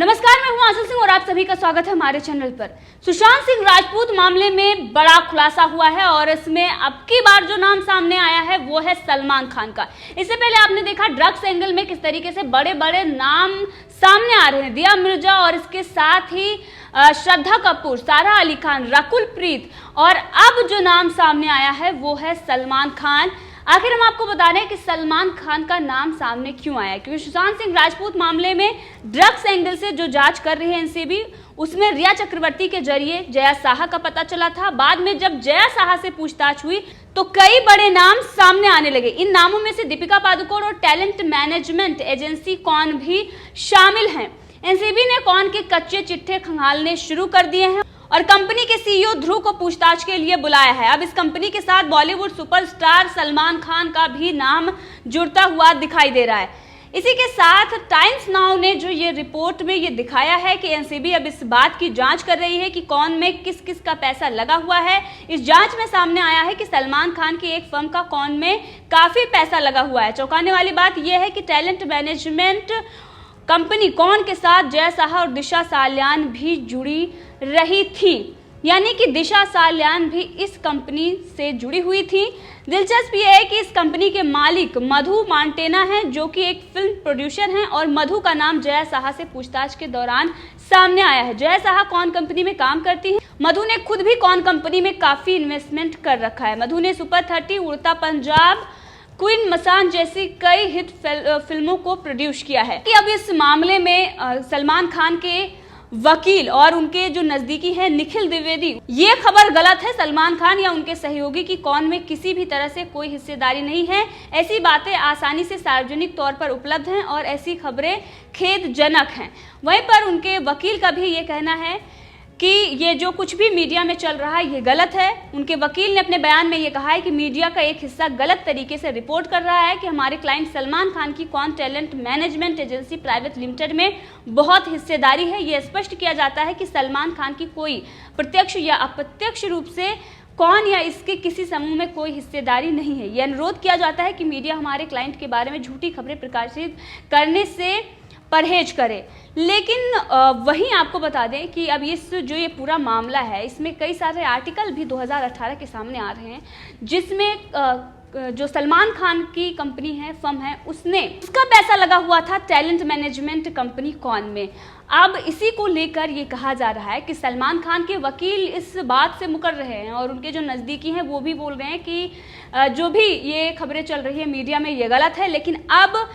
नमस्कार, मैं हूं आंचल सिंह और आप सभी का स्वागत है हमारे चैनल पर। सुशांत सिंह राजपूत मामले में बड़ा खुलासा हुआ है और इसमें अब की बार जो नाम सामने आया है वो है सलमान खान का। इससे पहले आपने देखा ड्रग्स एंगल में किस तरीके से बड़े बड़े नाम सामने आ रहे हैं, दिया मिर्जा और इसके साथ ही श्रद्धा कपूर, सारा अली खान, रकुल प्रीत, और अब जो नाम सामने आया है वो है सलमान खान। आखिर हम आपको बता रहे हैं कि सलमान खान का नाम सामने क्यों आया, क्योंकि सुशांत सिंह राजपूत मामले में ड्रग्स एंगल से जो जांच कर रही है एनसीबी, उसमें रिया चक्रवर्ती के जरिए जया साहा का पता चला था। बाद में जब जया साहा से पूछताछ हुई तो कई बड़े नाम सामने आने लगे। इन नामों में से दीपिका पादुकोण और टैलेंट मैनेजमेंट एजेंसी कौन भी शामिल हैं। एनसीबी ने कौन के कच्चे चिट्ठे खंगालने शुरू कर दिए हैं और कंपनी के सीईओ ध्रुव को पूछताछ के लिए बुलाया है। अब इस कंपनी के साथ बॉलीवुड सुपरस्टार सलमान खान का भी नाम जुड़ता हुआ दिखाई दे रहा है। इसी के साथ टाइम्स नाउ ने जो ये रिपोर्ट में ये दिखाया है कि एनसीबी अब इस बात की जांच कर रही है कि कौन में किस किस का पैसा लगा हुआ है। इस जांच में सामने आया है कि सलमान खान की एक फर्म का कौन में काफी पैसा लगा हुआ है। चौंकाने वाली बात यह है कि टैलेंट मैनेजमेंट कंपनी कौन के साथ जया साहा और दिशा सालियान भी जुड़ी रही थी, यानी कि दिशा सालियान भी इस कंपनी से जुड़ी हुई थी। दिलचस्प यह है कि इस कंपनी के मालिक मधु मांटेना हैं, जो कि एक फिल्म प्रोड्यूसर हैं, और मधु का नाम जया साहा से पूछताछ के दौरान सामने आया है। जया साहा कौन कंपनी में काम करती हैं। मधु ने खुद भी कौन कंपनी में काफी इन्वेस्टमेंट कर रखा है। मधु ने सुपर 30, उड़ता पंजाब, क्वीन मसान जैसी कई हिट फिल्मों को प्रोड्यूस किया है। कि अब इस मामले में सलमान खान के वकील और उनके जो नजदीकी हैं निखिल द्विवेदी, ये खबर गलत है। सलमान खान या उनके सहयोगी की कौन में किसी भी तरह से कोई हिस्सेदारी नहीं है। ऐसी बातें आसानी से सार्वजनिक तौर पर उपलब्ध हैं और ऐसी खबरें खेदजनक हैं। वहीं पर उनके वकील का भी ये कहना है कि ये जो कुछ भी मीडिया में चल रहा है ये गलत है। उनके वकील ने अपने बयान में ये कहा है कि मीडिया का एक हिस्सा गलत तरीके से रिपोर्ट कर रहा है कि हमारे क्लाइंट सलमान खान की कौन talent management agency private limited में बहुत हिस्सेदारी है। ये स्पष्ट किया जाता है कि सलमान खान की कोई प्रत्यक्ष या अप्रत्यक्ष रूप से कौन या इसके किसी समूह में कोई हिस्सेदारी नहीं है। यह अनुरोध किया जाता है कि मीडिया हमारे क्लाइंट के बारे में झूठी खबरें प्रकाशित करने से परहेज करे। लेकिन वहीं आपको बता दें कि अब ये पूरा मामला है, इसमें कई सारे आर्टिकल भी 2018 के सामने आ रहे हैं, जिसमें जो सलमान खान की कंपनी है, फर्म है, उसका पैसा लगा हुआ था टैलेंट मैनेजमेंट कंपनी कौन में। अब इसी को लेकर ये कहा जा रहा है कि सलमान खान के वकील इस बात से मुकर रहे हैं और उनके जो नज़दीकी हैं वो भी बोल रहे हैं कि जो भी ये खबरें चल रही है मीडिया में ये गलत है। लेकिन अब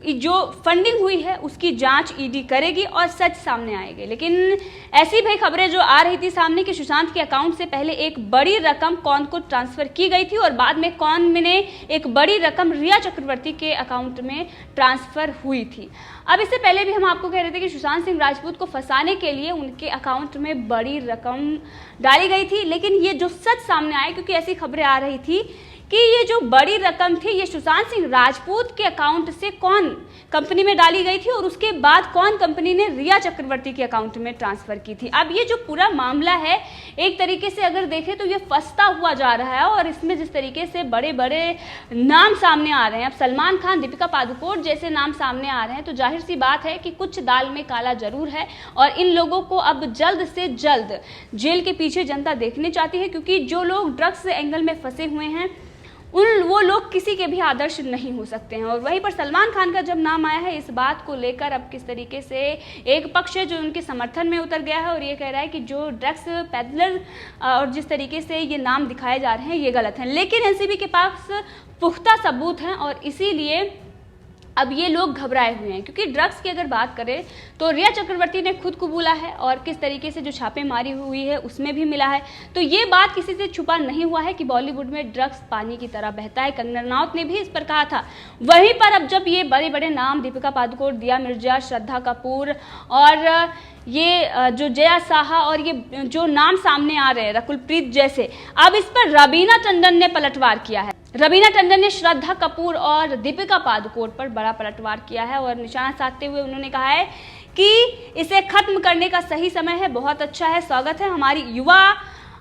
जो फंडिंग हुई है उसकी जांच ईडी करेगी और सच सामने आएगी। लेकिन ऐसी भी खबरें जो आ रही थी सामने कि सुशांत के अकाउंट से पहले एक बड़ी रकम कौन को ट्रांसफर की गई थी और बाद में कौन ने एक बड़ी रकम रिया चक्रवर्ती के अकाउंट में ट्रांसफर हुई थी। अब इससे पहले भी हम आपको कह रहे थे कि सुशांत सिंह राजपूत को फंसाने के लिए उनके अकाउंट में बड़ी रकम डाली गई थी। लेकिन ये जो सच सामने आया, क्योंकि ऐसी खबरें आ रही थी कि ये जो बड़ी रकम थी ये सुशांत सिंह राजपूत के अकाउंट से कौन कंपनी में डाली गई थी और उसके बाद कौन कंपनी ने रिया चक्रवर्ती के अकाउंट में ट्रांसफर की थी। अब ये जो पूरा मामला है एक तरीके से अगर देखें तो ये फंसता हुआ जा रहा है और इसमें जिस तरीके से बड़े बड़े नाम सामने आ रहे हैं, अब सलमान खान, दीपिका पादुकोण जैसे नाम सामने आ रहे हैं, तो जाहिर सी बात है कि कुछ दाल में काला जरूर है और इन लोगों को अब जल्द से जल्द जेल के पीछे जनता देखनी चाहती है, क्योंकि जो लोग ड्रग्स एंगल में फंसे हुए हैं वो लोग किसी के भी आदर्श नहीं हो सकते हैं। और वहीं पर सलमान खान का जब नाम आया है, इस बात को लेकर अब किस तरीके से एक पक्ष है जो उनके समर्थन में उतर गया है और ये कह रहा है कि जो ड्रग्स पैडलर और जिस तरीके से ये नाम दिखाए जा रहे हैं ये गलत है। लेकिन एनसीबी के पास पुख्ता सबूत हैं और इसीलिए अब ये लोग घबराए हुए हैं, क्योंकि ड्रग्स की अगर बात करें तो रिया चक्रवर्ती ने खुद कबूला है और किस तरीके से जो छापेमारी हुई है उसमें भी मिला है। तो ये बात किसी से छुपा नहीं हुआ है कि बॉलीवुड में ड्रग्स पानी की तरह बहता है। कंगना रनौत ने भी इस पर कहा था। वहीं पर अब जब ये बड़े बड़े नाम दीपिका पादुकोण, दिया मिर्जा, श्रद्धा कपूर और ये जो जया साहा और ये जो नाम सामने आ रहे हैं रकुल प्रीत जैसे, अब इस पर रवीना टंडन ने पलटवार किया है। रवीना टंडन ने श्रद्धा कपूर और दीपिका पादुकोण पर बड़ा पलटवार किया है और निशाना साधते हुए उन्होंने कहा है कि इसे खत्म करने का सही समय है, बहुत अच्छा है, स्वागत है, हमारी युवा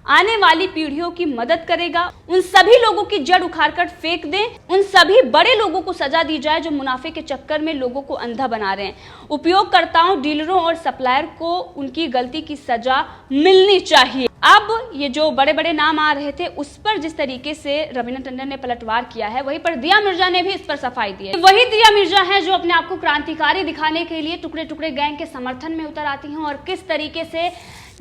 आने वाली पीढ़ियों की मदद करेगा। उन सभी लोगों की जड़ उखाड़कर फेंक दें, उन सभी बड़े लोगों को सजा दी जाए जो मुनाफे के चक्कर में लोगों को अंधा बना रहे हैं। उपयोगकर्ताओं, डीलरों और सप्लायर को उनकी गलती की सजा मिलनी चाहिए। अब ये जो बड़े बड़े नाम आ रहे थे उस पर जिस तरीके से रवीना टंडन ने पलटवार किया है, वहीं पर दिया मिर्जा ने भी इस पर सफाई दी है। वही दिया मिर्जा है जो अपने आप को क्रांतिकारी दिखाने के लिए टुकड़े टुकड़े गैंग के समर्थन में उतर आती हैं और किस तरीके से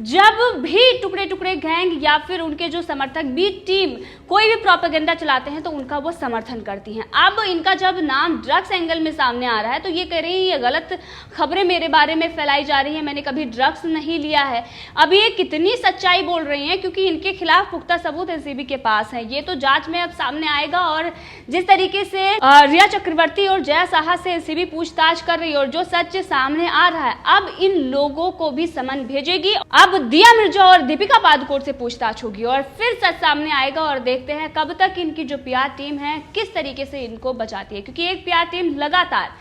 जब भी टुकड़े टुकड़े गैंग या फिर उनके जो समर्थक बी टीम कोई भी प्रोपेगेंडा चलाते हैं तो उनका वो समर्थन करती हैं। अब इनका जब नाम ड्रग्स एंगल में सामने आ रहा है तो ये कह रही है ये गलत खबरें मेरे बारे में फैलाई जा रही है, मैंने कभी ड्रग्स नहीं लिया है। अब ये कितनी सच्चाई बोल रही हैं क्योंकि इनके खिलाफ पुख्ता सबूत एनसीबी के पास है। ये तो जांच में अब सामने आएगा और जिस तरीके से रिया चक्रवर्ती और जया साहा से एनसीबी पूछताछ कर रही है और जो सच सामने आ रहा है, अब इन लोगों को भी समन भेजेगी। अब दिया मिर्जा और दीपिका पादुकोण से पूछताछ होगी और फिर सच सामने आएगा और देखते हैं कब तक इनकी जो पीआर टीम है किस तरीके से इनको बचाती है, क्योंकि एक पीआर टीम लगातार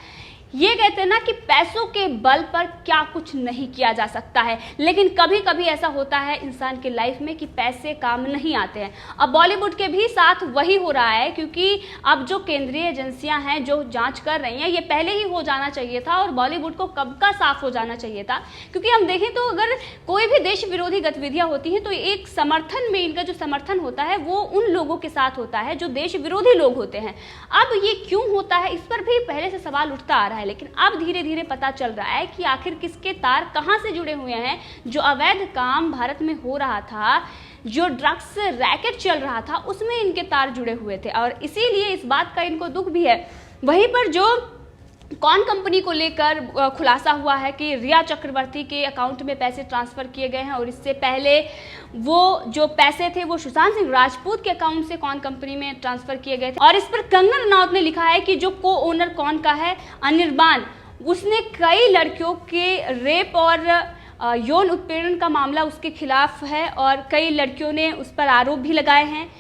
ये कहते हैं ना कि पैसों के बल पर क्या कुछ नहीं किया जा सकता है, लेकिन कभी कभी ऐसा होता है इंसान के लाइफ में कि पैसे काम नहीं आते हैं। अब बॉलीवुड के भी साथ वही हो रहा है क्योंकि अब जो केंद्रीय एजेंसियां हैं जो जांच कर रही हैं, ये पहले ही हो जाना चाहिए था और बॉलीवुड को कब का साफ हो जाना चाहिए था। क्योंकि हम देखें तो अगर कोई भी देश विरोधी गतिविधियां होती हैं तो एक समर्थन में इनका जो समर्थन होता है वो उन लोगों के साथ होता है जो देश विरोधी लोग होते हैं। अब ये क्यों होता है इस पर भी पहले से सवाल उठता आ रहा है, लेकिन अब धीरे धीरे पता चल रहा है कि आखिर किसके तार कहां से जुड़े हुए हैं। जो अवैध काम भारत में हो रहा था, जो ड्रग्स रैकेट चल रहा था, उसमें इनके तार जुड़े हुए थे और इसीलिए इस बात का इनको दुख भी है। वहीं पर जो कौन कंपनी को लेकर खुलासा हुआ है कि रिया चक्रवर्ती के अकाउंट में पैसे ट्रांसफर किए गए हैं और इससे पहले वो जो पैसे थे वो सुशांत सिंह राजपूत के अकाउंट से कौन कंपनी में ट्रांसफर किए गए थे। और इस पर कंगना रनौत ने लिखा है कि जो को ओनर कौन का है, अनिर्बान, उसने कई लड़कियों के रेप और यौन उत्पीड़न का मामला उसके खिलाफ है और कई लड़कियों ने उस पर आरोप भी लगाए हैं।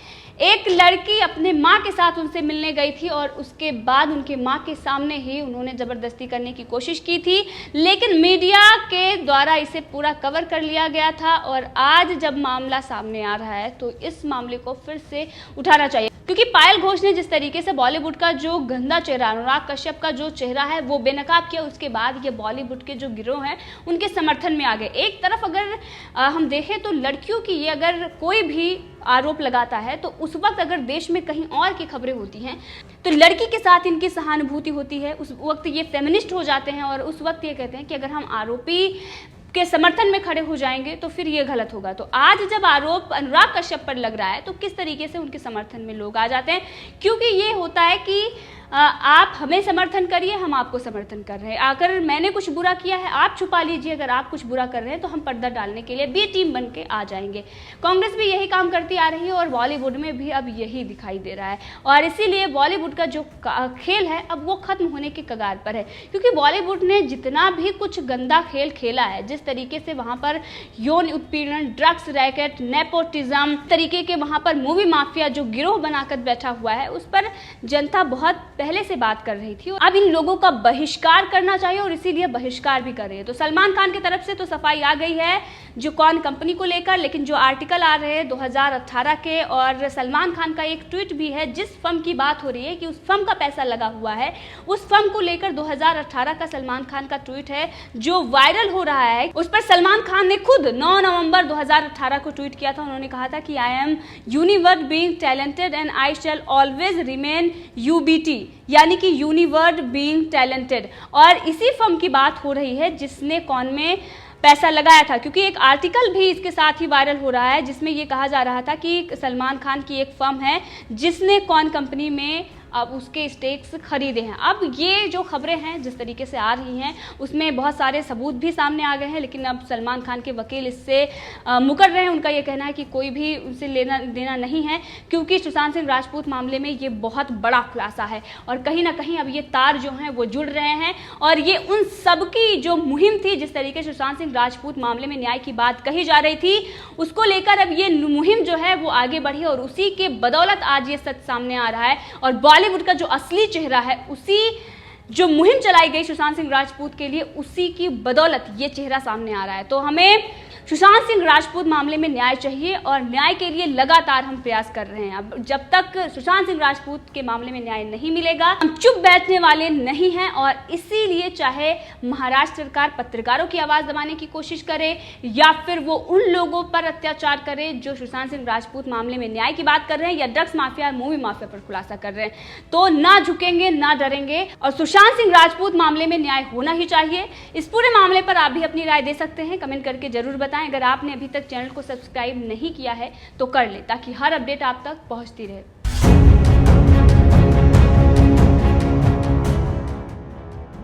एक लड़की अपने माँ के साथ उनसे मिलने गई थी और उसके बाद उनके माँ के सामने ही उन्होंने ज़बरदस्ती करने की कोशिश की थी, लेकिन मीडिया के द्वारा इसे पूरा कवर कर लिया गया था। और आज जब मामला सामने आ रहा है तो इस मामले को फिर से उठाना चाहिए, क्योंकि पायल घोष ने जिस तरीके से बॉलीवुड का जो गंदा चेहरा, अनुराग कश्यप का जो चेहरा है वो बेनकाब किया, उसके बाद ये बॉलीवुड के जो गिरोह हैं उनके समर्थन में आ गए। एक तरफ अगर हम देखें तो लड़कियों की ये अगर कोई भी आरोप लगाता है तो उस वक्त अगर देश में कहीं और की खबरें होती हैं तो लड़की के साथ इनकी सहानुभूति होती है, उस वक्त ये फेमिनिस्ट हो जाते हैं और उस वक्त ये कहते हैं कि अगर हम आरोपी के समर्थन में खड़े हो जाएंगे तो फिर ये गलत होगा। तो आज जब आरोप अनुराग कश्यप पर लग रहा है तो किस तरीके से उनके समर्थन में लोग आ जाते हैं, क्योंकि ये होता है कि आप हमें समर्थन करिए, हम आपको समर्थन कर रहे हैं। अगर मैंने कुछ बुरा किया है आप छुपा लीजिए, अगर आप कुछ बुरा कर रहे हैं तो हम पर्दा डालने के लिए बी टीम बन के आ जाएंगे। कांग्रेस भी यही काम करती आ रही है और बॉलीवुड में भी अब यही दिखाई दे रहा है और इसीलिए बॉलीवुड का जो खेल है अब वो खत्म होने के कगार पर है, क्योंकि बॉलीवुड ने जितना भी कुछ गंदा खेल खेला है, जिस तरीके से वहाँ पर यौन उत्पीड़न, ड्रग्स रैकेट, नेपोटिज्म तरीके के वहाँ पर मूवी माफिया जो गिरोह बनाकर बैठा हुआ है, उस पर जनता बहुत पहले से बात कर रही थी। अब इन लोगों का बहिष्कार करना चाहिए और इसीलिए बहिष्कार भी कर रही है। तो सलमान खान की तरफ से तो सफाई आ गई है जो कौन कंपनी को लेकर, लेकिन जो आर्टिकल आ रहे हैं 2018 के और सलमान खान का एक ट्वीट भी है जिस फर्म की बात हो रही है कि उस फर्म का पैसा लगा हुआ है, उस फर्म को लेकर 2018 का सलमान खान का ट्वीट है जो वायरल हो रहा है। उस पर सलमान खान ने खुद 9 नवंबर 2018 को ट्वीट किया था। उन्होंने कहा था कि I am unworried being talented and I shall always remain UBT, यानी कि यूनिवर्ड बीइंग टैलेंटेड। और इसी फर्म की बात हो रही है जिसने कौन में पैसा लगाया था, क्योंकि एक आर्टिकल भी इसके साथ ही वायरल हो रहा है जिसमें ये कहा जा रहा था कि सलमान खान की एक फर्म है जिसने कौन कंपनी में अब उसके स्टेक्स खरीदे हैं। अब ये जो खबरें हैं जिस तरीके से आ रही हैं उसमें बहुत सारे सबूत भी सामने आ गए हैं, लेकिन अब सलमान खान के वकील इससे मुकर रहे हैं। उनका ये कहना है कि कोई भी उनसे लेना देना नहीं है, क्योंकि सुशांत सिंह राजपूत मामले में ये बहुत बड़ा खुलासा है और कहीं ना कहीं अब ये तार जो हैं वो जुड़ रहे हैं और ये उन सबकी जो मुहिम थी, जिस तरीके से सुशांत सिंह राजपूत मामले में न्याय की बात कही जा रही थी, उसको लेकर अब ये मुहिम जो है वो आगे बढ़ी और उसी के बदौलत आज ये सच सामने आ रहा है। और बॉलीवुड का जो असली चेहरा है, उसी जो मुहिम चलाई गई सुशांत सिंह राजपूत के लिए, उसी की बदौलत ये चेहरा सामने आ रहा है। तो हमें सुशांत सिंह राजपूत मामले में न्याय चाहिए और न्याय के लिए लगातार हम प्रयास कर रहे हैं। अब जब तक सुशांत सिंह राजपूत के मामले में न्याय नहीं मिलेगा हम चुप बैठने वाले नहीं हैं और इसीलिए चाहे महाराष्ट्र सरकार पत्रकारों की आवाज दबाने की कोशिश करे या फिर वो उन लोगों पर अत्याचार करे जो सुशांत सिंह राजपूत मामले में न्याय की बात कर रहे हैं या ड्रग्स माफिया मूवी माफिया पर खुलासा कर रहे हैं, तो ना झुकेंगे ना डरेंगे और सुशांत सिंह राजपूत मामले में न्याय होना ही चाहिए। इस पूरे मामले पर आप भी अपनी राय दे सकते हैं, कमेंट करके जरूर बताएं। अगर आपने अभी तक चैनल को सब्सक्राइब नहीं किया है तो कर ले ताकि हर अपडेट आप तक पहुंचती रहे।